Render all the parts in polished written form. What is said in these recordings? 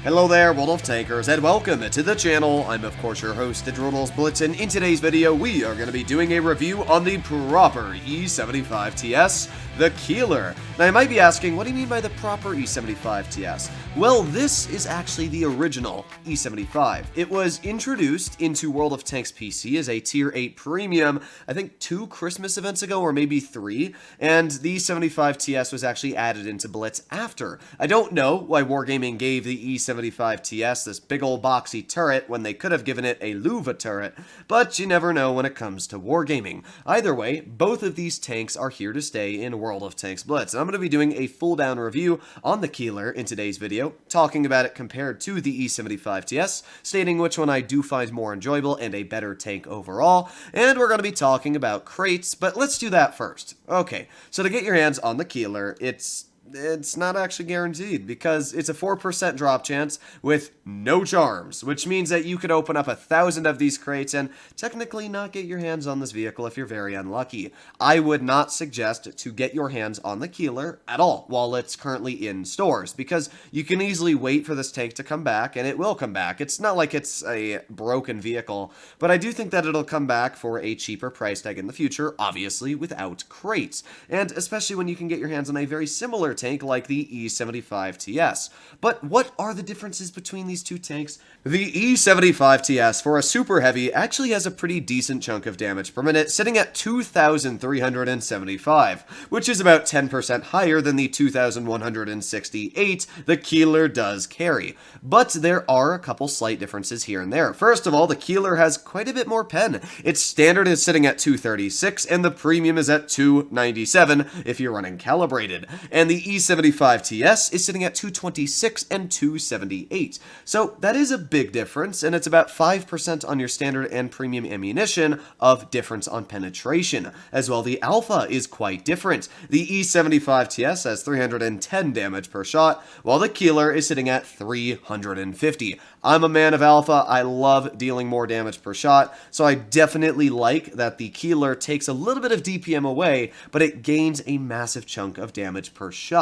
Hello there, world of tankers, and welcome to the channel. I'm of course your host, the Droodles Blitz, and in today's video we are going to be doing a review on the proper E75 TS, the Keiler. Now you might be asking, what do you mean by the proper E75 TS? Well, this is actually the original E75. It was introduced into World of Tanks PC as a Tier 8 Premium, I think 2 Christmas events ago, or maybe 3, and the E75 TS was actually added into Blitz after. I don't know why Wargaming gave the E75 TS this big old boxy turret when they could have given it a Luva turret, but you never know when it comes to Wargaming. Either way, both of these tanks are here to stay in World of Tanks Blitz, and I'm going to be doing a full down review on the Keiler in today's video, talking about it compared to the E75 TS, stating which one I do find more enjoyable and a better tank overall, and we're going to be talking about crates, but let's do that first. Okay, so to get your hands on the Keiler, it's not actually guaranteed because it's a 4% drop chance with no charms, which means that you could open up 1,000 of these crates and technically not get your hands on this vehicle if you're very unlucky. I would not suggest to get your hands on the Keiler at all while it's currently in stores because you can easily wait for this tank to come back, and it will come back. It's not like it's a broken vehicle, but I do think that it'll come back for a cheaper price tag in the future, obviously without crates, and especially when you can get your hands on a very similar tank like the E75 TS. But what are the differences between these two tanks? The E75 TS for a super heavy actually has a pretty decent chunk of damage per minute, sitting at 2,375, which is about 10% higher than the 2,168 the Keiler does carry. But there are a couple slight differences here and there. First of all, the Keiler has quite a bit more pen. Its standard is sitting at 236 and the premium is at 297 if you're running calibrated. And the E75 TS is sitting at 226 and 278. So that is a big difference, and it's about 5% on your standard and premium ammunition of difference on penetration. As well, the Alpha is quite different. The E75 TS has 310 damage per shot, while the Keiler is sitting at 350. I'm a man of Alpha. I love dealing more damage per shot, so I definitely like that the Keiler takes a little bit of DPM away, but it gains a massive chunk of damage per shot.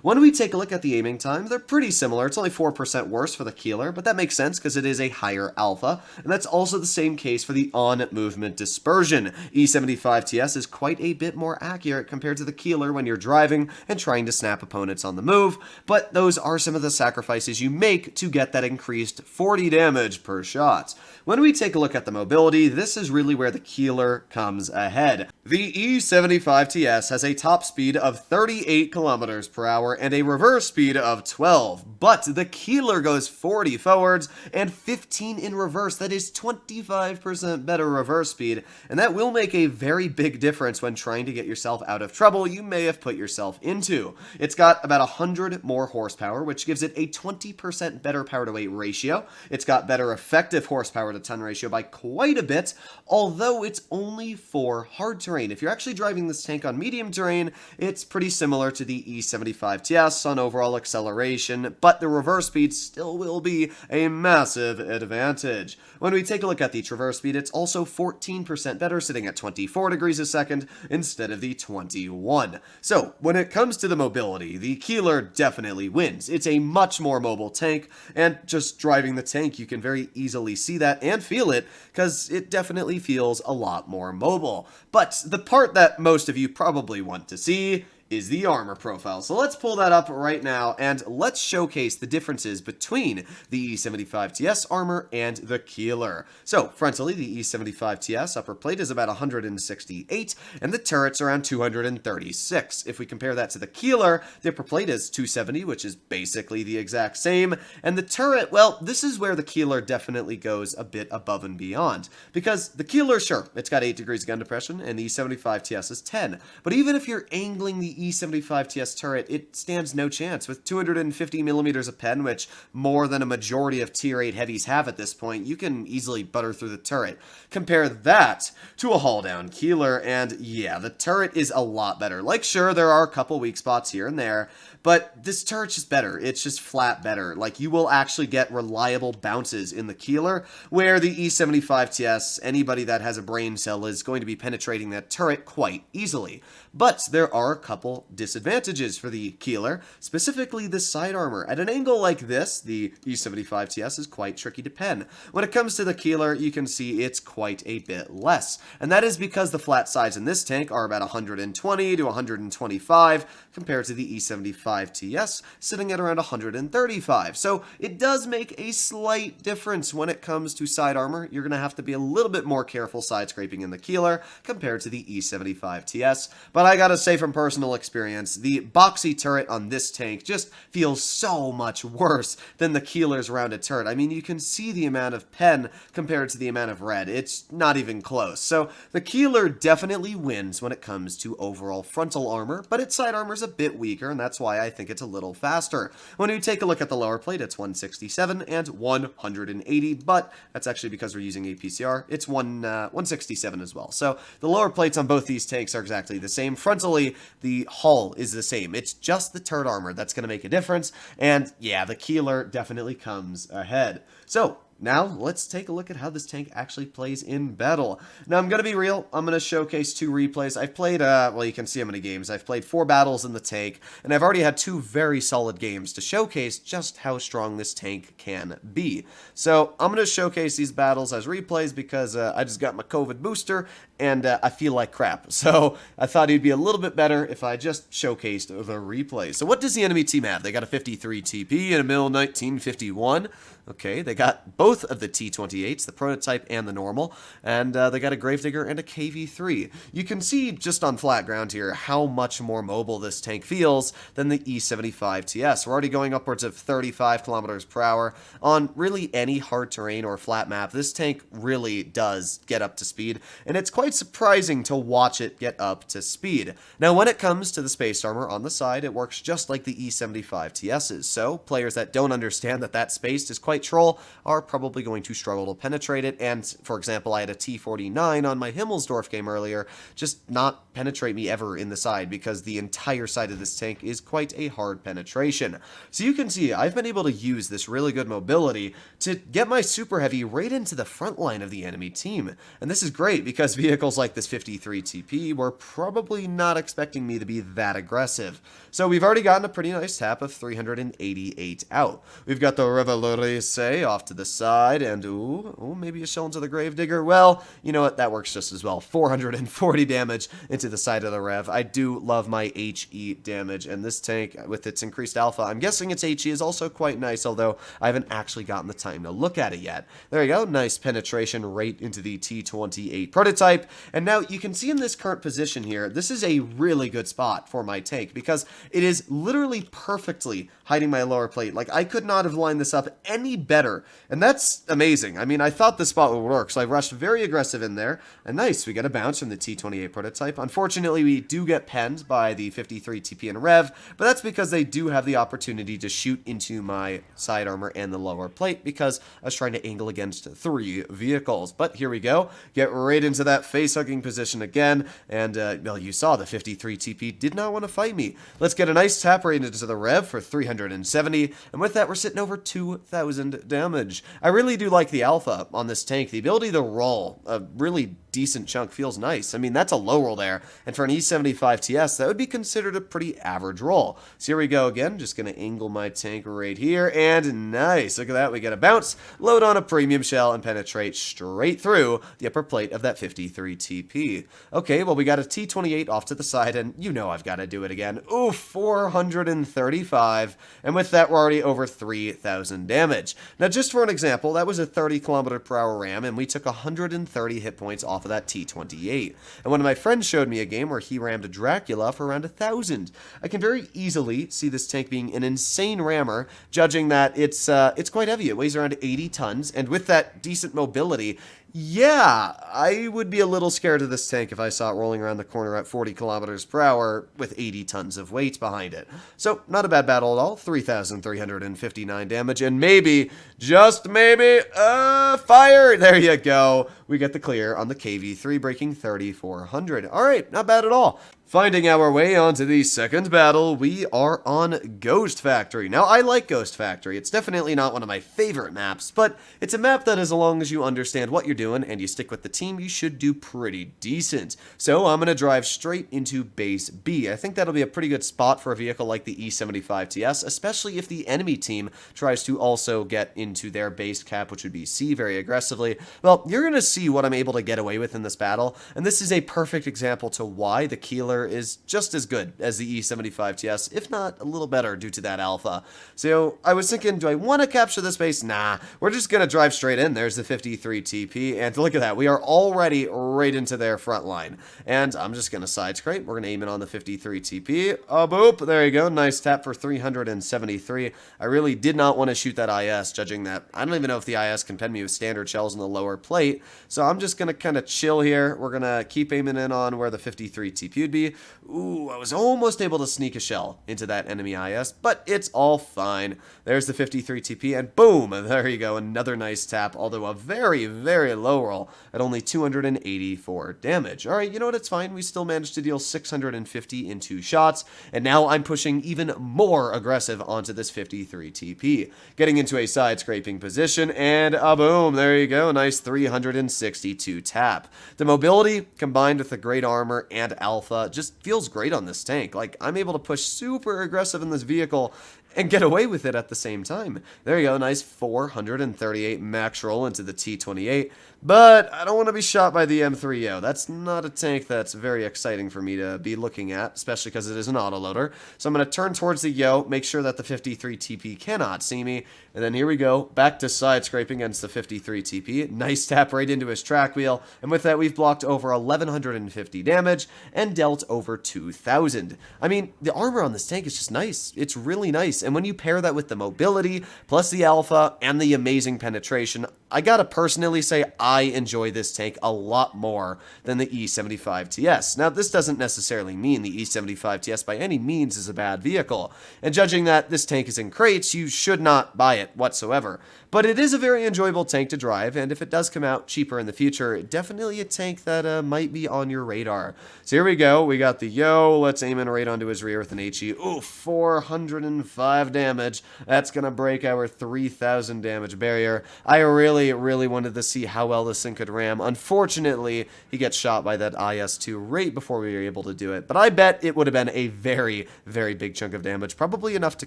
When we take a look at the aiming times, they're pretty similar. It's only 4% worse for the Keiler, but that makes sense because it is a higher Alpha, and that's also the same case for the on-movement dispersion. E75 TS is quite a bit more accurate compared to the Keiler when you're driving and trying to snap opponents on the move, but those are some of the sacrifices you make to get that increased 40 damage per shot. When we take a look at the mobility, this is really where the Keiler comes ahead. The E75 TS has a top speed of 38 kilometers per hour and a reverse speed of 12, but the Keiler goes 40 forwards and 15 in reverse. That is 25% better reverse speed, and that will make a very big difference when trying to get yourself out of trouble you may have put yourself into. It's got about 100 more horsepower, which gives it a 20% better power to weight ratio. It's got better effective horsepower to ton ratio by quite a bit, although it's only for hard terrain. If you're actually driving this tank on medium terrain, it's pretty similar to the E75 TS on overall acceleration, but the reverse speed still will be a massive advantage. When we take a look at the traverse speed, it's also 14% better, sitting at 24 degrees a second instead of the 21. So when it comes to the mobility, the Keiler definitely wins. It's a much more mobile tank, and just driving the tank, you can very easily see that and feel it because it definitely feels a lot more mobile. But the part that most of you probably want to see is the armor profile. So let's pull that up right now and let's showcase the differences between the E75 TS armor and the Keiler. So frontally, the E75 TS upper plate is about 168 and the turret's around 236. If we compare that to the Keiler, the upper plate is 270, which is basically the exact same, and the turret, well, this is where the Keiler definitely goes a bit above and beyond, because the Keiler, sure, it's got 8 degrees of gun depression and the E75 TS is 10, but even if you're angling the E75 TS turret, it stands no chance. With 250 millimeters of pen, which more than a majority of Tier 8 heavies have at this point, you can easily butter through the turret. Compare that to a haul-down Keiler, and yeah, the turret is a lot better. Like, sure, there are a couple weak spots here and there, but this turret's just better. It's just flat better. Like, you will actually get reliable bounces in the Keiler, where the E75 TS, anybody that has a brain cell is going to be penetrating that turret quite easily. But there are a couple couple disadvantages for the Keiler, specifically the side armor. At an angle like this, the E75TS is quite tricky to pen. When it comes to the Keiler, you can see it's quite a bit less, and that is because the flat sides in this tank are about 120 to 125 compared to the E75TS sitting at around 135. So it does make a slight difference when it comes to side armor. You're going to have to be a little bit more careful side scraping in the Keiler compared to the E75TS, but I gotta say from personal experience, the boxy turret on this tank just feels so much worse than the Keiler's rounded turret. I mean, you can see the amount of pen compared to the amount of red. It's not even close. So the Keiler definitely wins when it comes to overall frontal armor, but its side armor is a bit weaker, and that's why I think it's a little faster. When you take a look at the lower plate, it's 167 and 180, but that's actually because we're using APCR. It's 167 as well. So the lower plates on both these tanks are exactly the same. Frontally, the hull is the same. It's just the turret armor that's going to make a difference, and yeah, the Keiler definitely comes ahead. So now, let's take a look at how this tank actually plays in battle. Now, I'm going to be real. I'm going to showcase 2 replays. I've played, well, you can see how many games. I've played 4 battles in the tank, and I've already had 2 very solid games to showcase just how strong this tank can be. So, I'm going to showcase these battles as replays because I just got my COVID booster, and I feel like crap. So, I thought it'd be a little bit better if I just showcased the replays. So, what does the enemy team have? They got a 53 TP and a mil 1951. Okay, they got both of the T28s, the prototype and the normal, and they got a Gravedigger and a KV3. You can see just on flat ground here how much more mobile this tank feels than the E75TS. We're already going upwards of 35 kilometers per hour. On really any hard terrain or flat map, this tank really does get up to speed, and it's quite surprising to watch it get up to speed. Now, when it comes to the space armor on the side, it works just like the E75TS's, so players that don't understand that that space is quite troll are probably going to struggle to penetrate it, and for example, I had a T49 on my Himmelsdorf game earlier just not penetrate me ever in the side because the entire side of this tank is quite a hard penetration. So you can see I've been able to use this really good mobility to get my super heavy right into the front line of the enemy team, and this is great because vehicles like this 53 TP were probably not expecting me to be that aggressive. So we've already gotten a pretty nice tap of 388 out. We've got the Revelore off to the side, and ooh, maybe a shell into the Gravedigger. Well, you know what, that works just as well. 440 damage into the side of the Rev. I do love my HE damage, and this tank, with its increased alpha, I'm guessing its HE is also quite nice, although I haven't actually gotten the time to look at it yet. There you go, nice penetration right into the T28 prototype, and now you can see in this current position here, this is a really good spot for my tank, because it is literally perfectly hiding my lower plate. Like, I could not have lined this up any better, and that's amazing. I mean, I thought this spot would work, so I rushed very aggressive in there, and nice, we get a bounce from the T28 prototype. Unfortunately, we do get penned by the 53 TP and Rev, but that's because they do have the opportunity to shoot into my side armor and the lower plate, because I was trying to angle against 3 vehicles. But here we go, get right into that face-hugging position again, and, well, you saw the 53 TP did not want to fight me. Let's get a nice tap right into the Rev for 370, and with that, we're sitting over 2,000 damage. I really do like the alpha on this tank. The ability to roll a really decent chunk feels nice. I mean, that's a low roll there, and for an E75TS, that would be considered a pretty average roll. So here we go again, just going to angle my tank right here, and nice. Look at that, we get a bounce, load on a premium shell, and penetrate straight through the upper plate of that 53 TP. Okay, well, we got a T28 off to the side, and you know I've got to do it again. Ooh, 435, and with that, we're already over 3,000 damage. Now, just for an example, that was a 30 kilometer per hour ram, and we took 130 hit points off of that T28. And one of my friends showed me a game where he rammed a Dracula for around 1,000. I can very easily see this tank being an insane rammer, judging that it's quite heavy. It weighs around 80 tons, and with that decent mobility, yeah, I would be a little scared of this tank if I saw it rolling around the corner at 40 kilometers per hour with 80 tons of weight behind it. So, not a bad battle at all. 3,359 damage, and maybe, just maybe, fire! There you go. We get the clear on the KV3, breaking 3,400. Alright, not bad at all. Finding our way onto the second battle, we are on Ghost Factory. Now, I like Ghost Factory. It's definitely not one of my favorite maps, but it's a map that as long as you understand what you're doing and you stick with the team, you should do pretty decent. So I'm going to drive straight into base B. I think that'll be a pretty good spot for a vehicle like the E75TS, especially if the enemy team tries to also get into their base cap, which would be C, very aggressively. Well, you're going to see what I'm able to get away with in this battle, and this is a perfect example to why the Keiler is just as good as the E75TS, if not a little better due to that alpha. So I was thinking, do I want to capture this base? Nah, we're just going to drive straight in. There's the 53 TP, and look at that. We are already right into their front line. And I'm just going to side scrape. We're going to aim it on the 53 TP. Oh, boop. There you go. Nice tap for 373. I really did not want to shoot that IS, judging that I don't even know if the IS can pen me with standard shells in the lower plate. So I'm just going to kind of chill here. We're going to keep aiming in on where the 53 TP would be. Ooh, I was almost able to sneak a shell into that enemy IS, but it's all fine. There's the 53 TP, and boom, there you go, another nice tap, although a very, very low roll at only 284 damage. All right, you know what, it's fine. We still managed to deal 650 in 2 shots, and now I'm pushing even more aggressive onto this 53 TP. Getting into a side-scraping position, and boom, there you go, nice 362 tap. The mobility, combined with the great armor and alpha, just feels great on this tank. Like, I'm able to push super aggressive in this vehicle and get away with it at the same time. There you go, nice 438 max roll into the T28, but I don't want to be shot by the M3O. That's not a tank that's very exciting for me to be looking at, especially because it is an autoloader. So I'm going to turn towards the Yo, make sure that the 53 TP cannot see me, and then here we go, back to side scraping against the 53 TP. Nice tap right into his track wheel, and with that we've blocked over 1150 damage and dealt over 2000. I mean, the armor on this tank is just nice. It's really nice. And when you pair that with the mobility, plus the alpha, and the amazing penetration, I gotta personally say I enjoy this tank a lot more than the E75TS. Now, this doesn't necessarily mean the E75TS by any means is a bad vehicle, and judging that this tank is in crates, you should not buy it whatsoever. But it is a very enjoyable tank to drive, and if it does come out cheaper in the future, definitely a tank that might be on your radar. So here we go, we got the Yo, let's aim in right onto his rear with an HE. Ooh, 405 damage. That's gonna break our 3000 damage barrier. I really wanted to see how well this thing could ram. Unfortunately, he gets shot by that IS-2 right before we were able to do it, but I bet it would have been a very, very big chunk of damage, probably enough to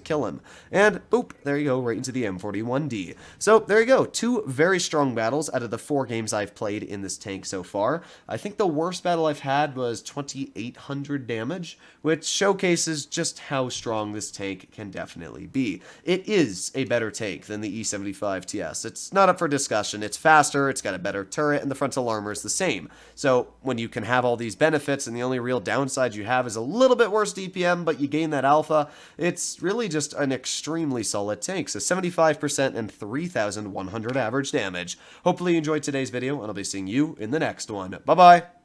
kill him. And boop, there you go, right into the M41D. So there you go, 2 very strong battles out of the 4 games I've played in this tank so far. I think the worst battle I've had was 2800 damage, which showcases just how strong this tank can definitely be. It is a better tank than the E75TS. It's not up for discussion. It's faster, it's got a better turret, and the frontal armor is the same. So when you can have all these benefits and the only real downside you have is a little bit worse DPM, but you gain that alpha, it's really just an extremely solid tank. So 75% and 3100 average damage. Hopefully you enjoyed today's video, and I'll be seeing you in the next one. Bye-bye!